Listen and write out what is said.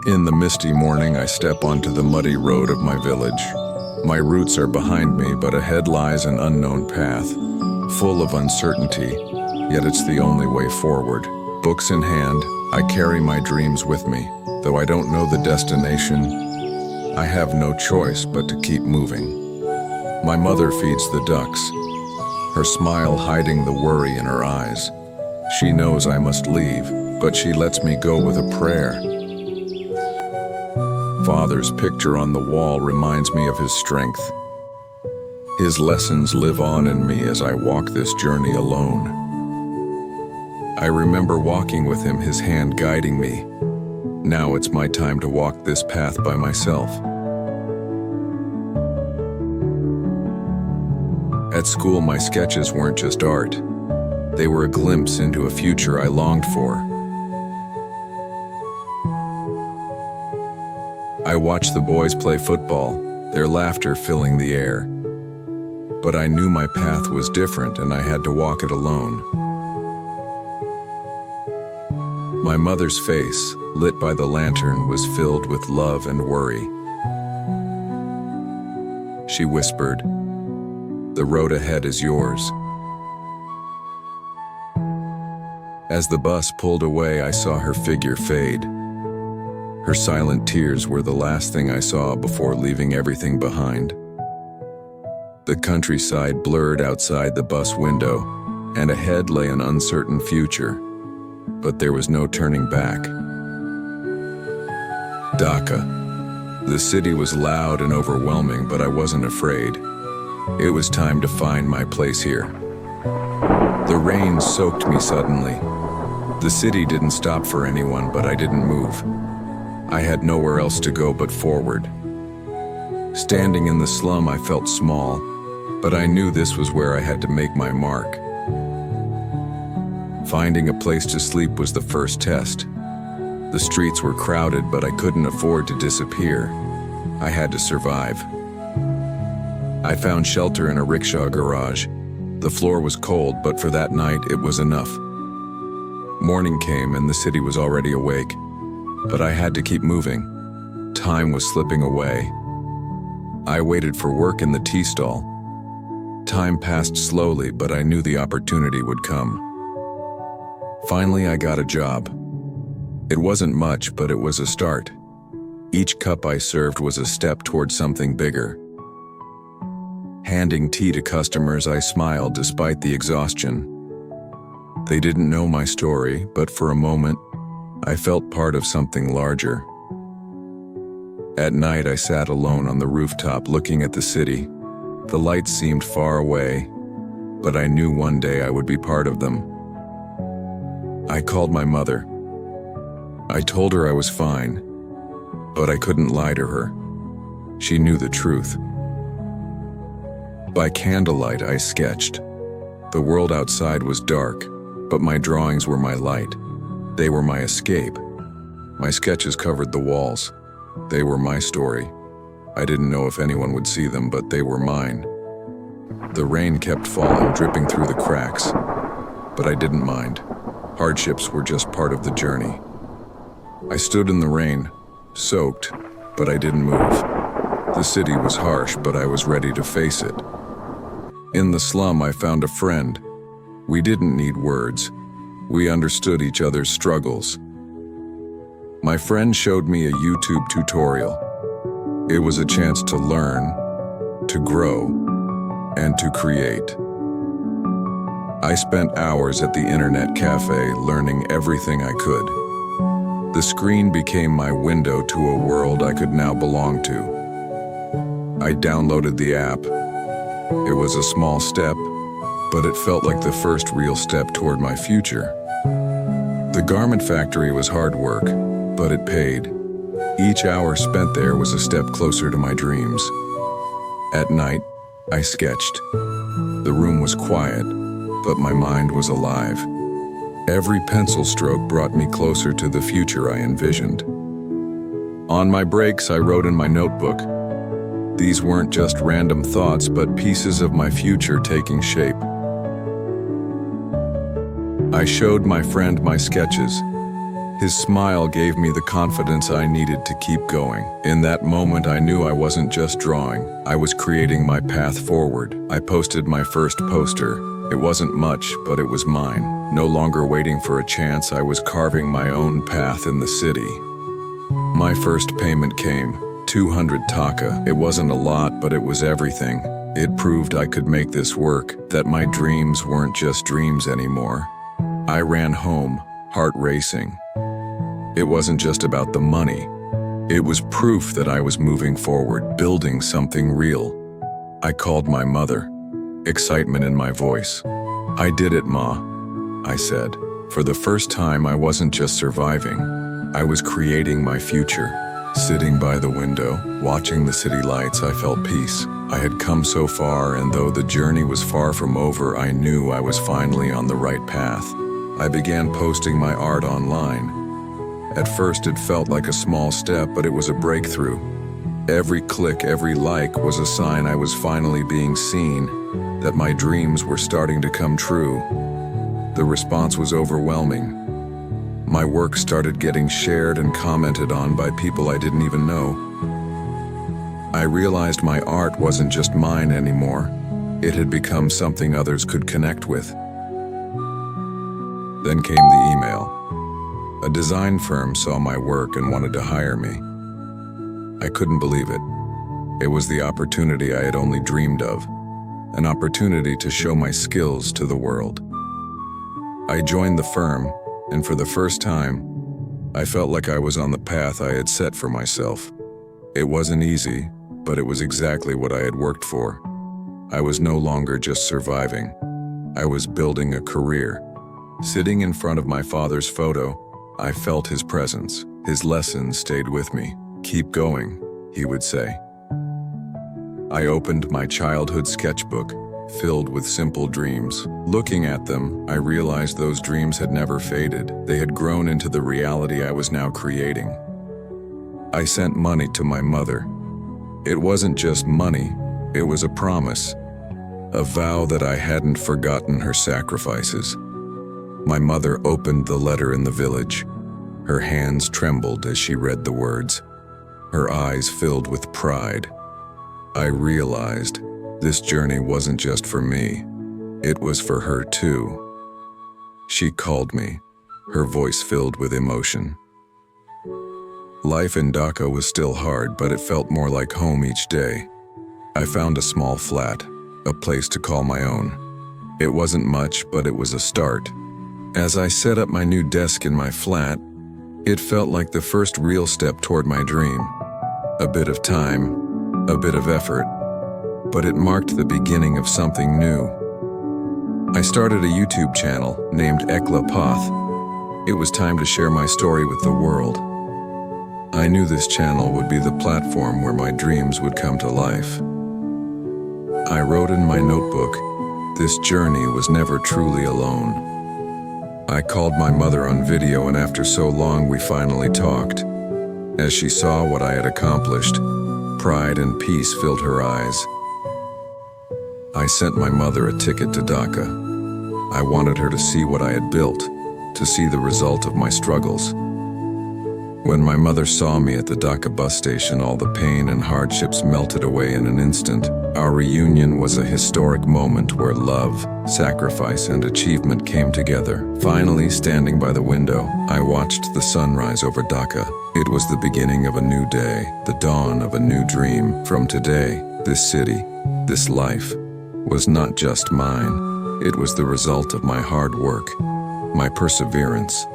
In the misty morning, I step onto the muddy road of my village. My roots are behind me, but ahead lies an unknown path, full of uncertainty, yet it's the only way forward. Books in hand, I carry my dreams with me. Though I don't know the destination, I have no choice but to keep moving. My mother feeds the ducks, her smile hiding the worry in her eyes. She knows I must leave, but she lets me go with a prayer. Father's picture on the wall reminds me of his strength. His lessons live on in me as I walk this journey alone. I remember walking with him, his hand guiding me. Now it's my time to walk this path by myself. At school, my sketches weren't just art. They were a glimpse into a future I longed for. I watched the boys play football, their laughter filling the air. But I knew my path was different and I had to walk it alone. My mother's face, lit by the lantern, was filled with love and worry. She whispered, "The road ahead is yours." As the bus pulled away, I saw her figure fade. Her silent tears were the last thing I saw before leaving everything behind. The countryside blurred outside the bus window, and ahead lay an uncertain future. But there was no turning back. Dhaka. The city was loud and overwhelming, but I wasn't afraid. It was time to find my place here. The rain soaked me suddenly. The city didn't stop for anyone, but I didn't move. I had nowhere else to go but forward. Standing in the slum, I felt small, but I knew this was where I had to make my mark. Finding a place to sleep was the first test. The streets were crowded, but I couldn't afford to disappear. I had to survive. I found shelter in a rickshaw garage. The floor was cold, but for that night it was enough. Morning came and the city was already awake. But I had to keep moving. Time was slipping away. I waited for work in the tea stall. Time passed slowly, but I knew the opportunity would come. Finally, I got a job. It wasn't much, but it was a start. Each cup I served was a step toward something bigger. Handing tea to customers, I smiled despite the exhaustion. They didn't know my story, but for a moment, I felt part of something larger. At night, I sat alone on the rooftop looking at the city. The lights seemed far away, but I knew one day I would be part of them. I called my mother. I told her I was fine, but I couldn't lie to her. She knew the truth. By candlelight, I sketched. The world outside was dark, but my drawings were my light. They were my escape. My sketches covered the walls. They were my story. I didn't know if anyone would see them, but they were mine. The rain kept falling, dripping through the cracks, but I didn't mind. Hardships were just part of the journey. I stood in the rain, soaked, but I didn't move. The city was harsh, but I was ready to face it. In the slum, I found a friend. We didn't need words. We understood each other's struggles. My friend showed me a YouTube tutorial. It was a chance to learn, to grow, and to create. I spent hours at the internet cafe learning everything I could. The screen became my window to a world I could now belong to. I downloaded the app. It was a small step, but it felt like the first real step toward my future. The garment factory was hard work, but it paid. Each hour spent there was a step closer to my dreams. At night, I sketched. The room was quiet, but my mind was alive. Every pencil stroke brought me closer to the future I envisioned. On my breaks, I wrote in my notebook. These weren't just random thoughts, but pieces of my future taking shape. I showed my friend my sketches. His smile gave me the confidence I needed to keep going. In that moment, I knew I wasn't just drawing. I was creating my path forward. I posted my first poster. It wasn't much, but it was mine. No longer waiting for a chance, I was carving my own path in the city. My first payment came, 200 taka. It wasn't a lot, but it was everything. It proved I could make this work, that my dreams weren't just dreams anymore. I ran home, heart racing. It wasn't just about the money. It was proof that I was moving forward, building something real. I called my mother, excitement in my voice. "I did it, Ma," I said. For the first time, I wasn't just surviving. I was creating my future. Sitting by the window, watching the city lights, I felt peace. I had come so far, and though the journey was far from over, I knew I was finally on the right path. I began posting my art online. At first, it felt like a small step, but it was a breakthrough. Every click, every like was a sign I was finally being seen, that my dreams were starting to come true. The response was overwhelming. My work started getting shared and commented on by people I didn't even know. I realized my art wasn't just mine anymore. It had become something others could connect with. Then came the email. A design firm saw my work and wanted to hire me. I couldn't believe it. It was the opportunity I had only dreamed of, an opportunity to show my skills to the world. I joined the firm, and for the first time, I felt like I was on the path I had set for myself. It wasn't easy, but it was exactly what I had worked for. I was no longer just surviving. I was building a career. Sitting in front of my father's photo, I felt his presence. His lessons stayed with me. "Keep going," he would say. I opened my childhood sketchbook, filled with simple dreams. Looking at them, I realized those dreams had never faded. They had grown into the reality I was now creating. I sent money to my mother. It wasn't just money, it was a promise, a vow that I hadn't forgotten her sacrifices. My mother opened the letter in the village. Her hands trembled as she read the words. Her eyes filled with pride. I realized this journey wasn't just for me. It was for her too. She called me, her voice filled with emotion. Life in Dhaka was still hard, but it felt more like home each day. I found a small flat, a place to call my own. It wasn't much, but it was a start. As I set up my new desk in my flat, it felt like the first real step toward my dream. A bit of time, a bit of effort, but it marked the beginning of something new. I started a YouTube channel named Ekla Path. It was time to share my story with the world. I knew this channel would be the platform where my dreams would come to life. I wrote in my notebook, this journey was never truly alone. I called my mother on video, and after so long we finally talked. As she saw what I had accomplished, pride and peace filled her eyes. I sent my mother a ticket to Dhaka. I wanted her to see what I had built, to see the result of my struggles. When my mother saw me at the Dhaka bus station, all the pain and hardships melted away in an instant. Our reunion was a historic moment where love, sacrifice, and achievement came together. Finally, standing by the window, I watched the sunrise over Dhaka. It was the beginning of a new day, the dawn of a new dream. From today, this city, this life, was not just mine. It was the result of my hard work, my perseverance,